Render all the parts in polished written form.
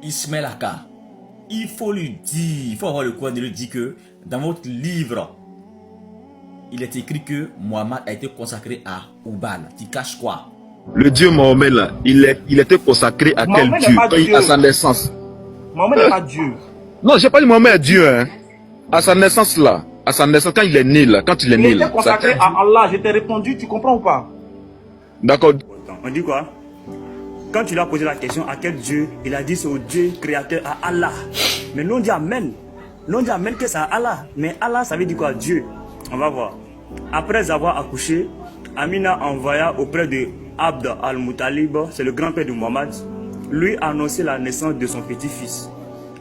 Ismaël Aka, il faut lui dire, il faut avoir le courage de lui dire que dans votre livre, il est écrit que Mohammed a été consacré à Oubal. Tu caches quoi? Le Dieu Mohamed là, il était consacré à quel Dieu, à sa naissance? Mohamed n'est pas Dieu. Non, j'ai pas dit Mohamed est Dieu, hein. À sa naissance là, à sa naissance, quand il est né là, quand il est né Il là. était consacré à Allah, je t'ai répondu, tu comprends ou pas? D'accord. On dit quoi? Quand tu lui as posé la question à quel Dieu, il a dit c'est au Dieu créateur, à Allah. Mais nous on dit Amen. Nous on dit Amen que c'est à Allah. Mais Allah ça veut dire quoi? Dieu. On va voir. Après avoir accouché, Amina envoya auprès de Abd al-Muttalib, c'est le grand-père de Mohammed, lui annoncer la naissance de son petit-fils.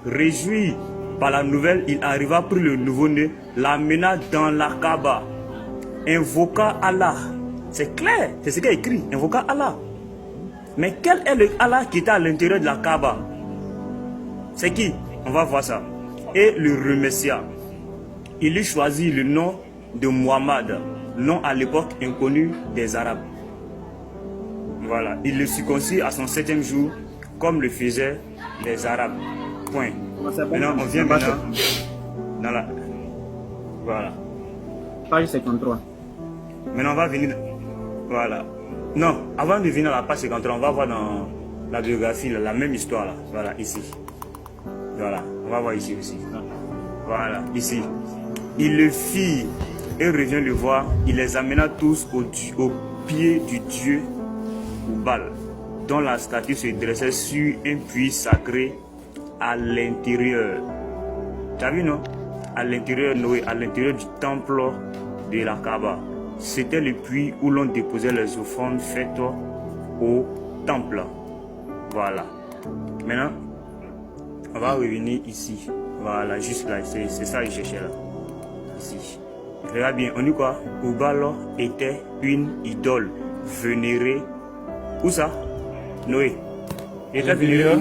Réjoui par la nouvelle, il arriva pour le nouveau-né, l'amena dans la Kaaba, invoqua Allah. C'est clair, c'est ce qu'il a écrit, invoqua Allah. Mais quel est le Allah qui était à l'intérieur de la Kaaba? C'est qui? On va voir ça. Et le remercia. Il lui choisit le nom de Muhammad, nom à l'époque inconnu des Arabes. Voilà, il le circoncis à son 7e jour, comme le faisaient les Arabes. Point. Maintenant, on vient maintenant dans la... Voilà. Page 53. Maintenant, on va venir... Voilà. Non, avant de venir à la page 53, on va voir dans la biographie, là, la même histoire, là. Voilà, ici. Voilà, on va voir ici aussi. Voilà, ici. Il le fit et revient le voir. Il les amena tous au pied du dieu Oubal, dont la statue se dressait sur un puits sacré à l'intérieur. Tu as vu, non? À l'intérieur, Noé, à l'intérieur du temple de la Kaaba. C'était le puits où l'on déposait les offrandes faites au temple. Voilà. Maintenant, on va revenir ici. Voilà, juste là. C'est ça que je cherchais là. Ici. Regarde bien, on dit quoi? Oubal était une idole vénérée. Où ça? Noé. Il était vénéré.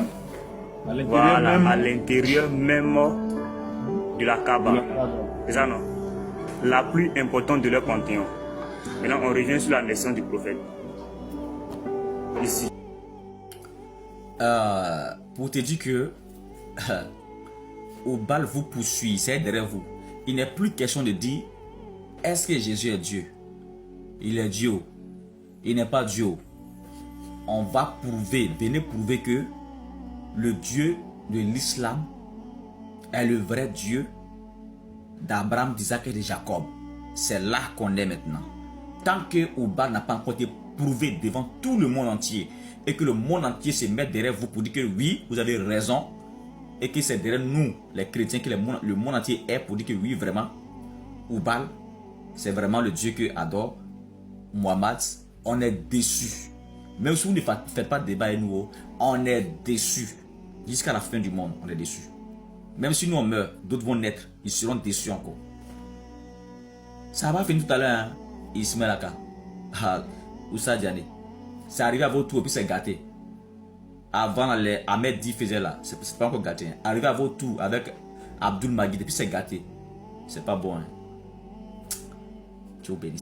Voilà, à l'intérieur même de la Kaaba. C'est ça, non? La plus importante de leur panthéon. Maintenant, on revient sur la naissance du prophète. Ici. Pour te dire que Oubal vous poursuit, c'est derrière vous. Il n'est plus question de dire est-ce que Jésus est Dieu? Il est Dieu. Il n'est pas Dieu. On va prouver, venez prouver que le Dieu de l'islam est le vrai Dieu d'Abraham, d'Isaac et de Jacob. C'est là qu'on est maintenant. Tant que Oubal n'a pas encore été prouvé devant tout le monde entier et que le monde entier se met derrière vous pour dire que oui, vous avez raison et que c'est derrière nous, les chrétiens, que le monde entier est pour dire que oui, vraiment, Oubal, c'est vraiment le Dieu que adore Mohammed, on est déçus. Même si vous ne faites pas de débat avec nous, on est déçus. Jusqu'à la fin du monde, on est déçus. Même si nous on meurt, d'autres vont naître, ils seront déçus encore. Ça va finir tout à l'heure, hein? Ismaël Aka, Oussa Diané. C'est arrivé à votre tour et puis c'est gâté. Avant, les Ahmed Di faisait là, c'est pas encore gâté. Hein? Arrivé à votre tour avec Abdul Magid et puis c'est gâté. C'est pas bon. Hein? Dieu bénisse.